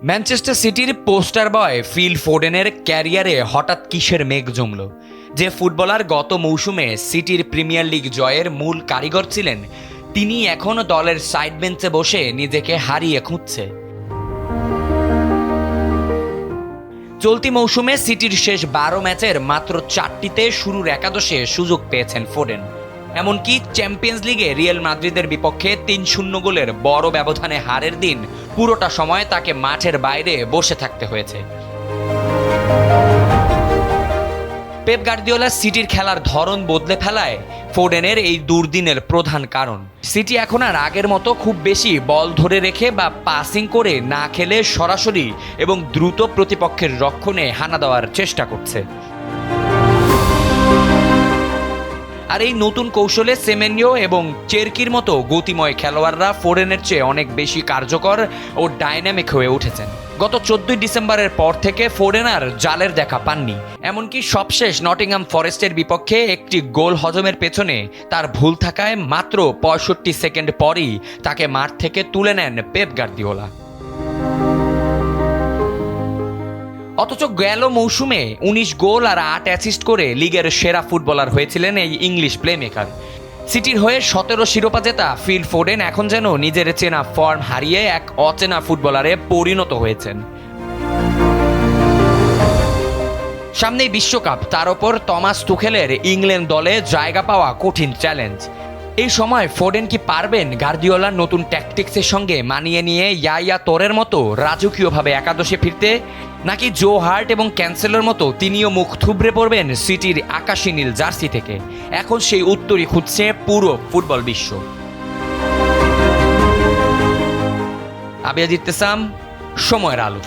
Manchester সিটির poster বয় feel ফোডেনের ক্যারিয়ারে হঠাৎ কিসের মেঘ জমল? যে ফুটবলার গত মৌসুমে সিটির প্রিমিয়ার লিগ জয়ের মূল কারিগর ছিলেন, তিনি এখনও দলের সাইড বেঞ্চে বসে নিজেকে হারিয়ে খুঁজছে। চলতি মৌসুমে সিটির শেষ 12 ম্যাচের মাত্র 4টিতে শুরুর একাদশে সুযোগ পেয়েছেন ফোডেন। এমনকি চ্যাম্পিয়ন্স লিগে রিয়াল মাদ্রিদের বিপক্ষে 3-0 গোলের বড় ব্যবধানে হারের দিন পুরোটা সময় তাকে মাঠের বাইরে বসে থাকতে হয়েছে। পেপ গার্দিওলা সিটির খেলার ধরন বদলে ফেলায় ফোডেনের এই দুর্দিনের প্রধান কারণ। সিটি এখন আর আগের মতো খুব বেশি বল ধরে রেখে বা পাসিং করে না খেলে সরাসরি এবং দ্রুত প্রতিপক্ষের রক্ষণে হানা দেওয়ার চেষ্টা করছে। আর এই নতুন কৌশলে সেমেনিও এবং চেরকির মতো গতিময় খেলোয়াড়রা ফোডেনের চেয়ে অনেক বেশি কার্যকর ও ডাইনামিক হয়ে উঠেছেন। গত 14 ডিসেম্বরের পর থেকে ফোডেন আর জালের দেখা পাননি। এমনকি সবশেষ নটিংহাম ফরেস্টের বিপক্ষে একটি গোল হজমের পেছনে তার ভুল থাকায় মাত্র 65 সেকেন্ড পরই তাকে মাঠ থেকে তুলে নেন পেপ গার্দিওলা। অথচ গেল মৌসুমে 19 গোল আর 8 অ্যাসিস্ট করে লিগের সেরা ফুটবলার হয়েছিলেন এই ইংলিশ প্লেমেকার। সিটির হয়ে 17 শিরোপা জেতা ফিল ফোডেন এখন যেন নিজের চেনা ফর্ম হারিয়ে এক অচেনা ফুটবলারে পরিণত হয়েছেন। সামনেই বিশ্বকাপ, তার ওপর টমাস তুখেলের ইংল্যান্ড দলে জায়গা পাওয়া কঠিন চ্যালেঞ্জ। এই সময় ফোডেন কি পারবেন গার্দিওলার নতুন ট্যাকটিক্সের সঙ্গে মানিয়ে নিয়ে ইয়াইয়া তোরের মতো রাজকীয়ভাবে একাদশে ফিরতে, নাকি জো হার্ট এবং ক্যান্সেলের মতো তিনিও মুখ থুবড়ে পড়বেন সিটির আকাশী নীল জার্সি থেকে? এখন সেই উত্তরই খুঁজছে পুরো ফুটবল বিশ্ব। আবিয়াজ ইত্তেসাম, সময়ের আলো।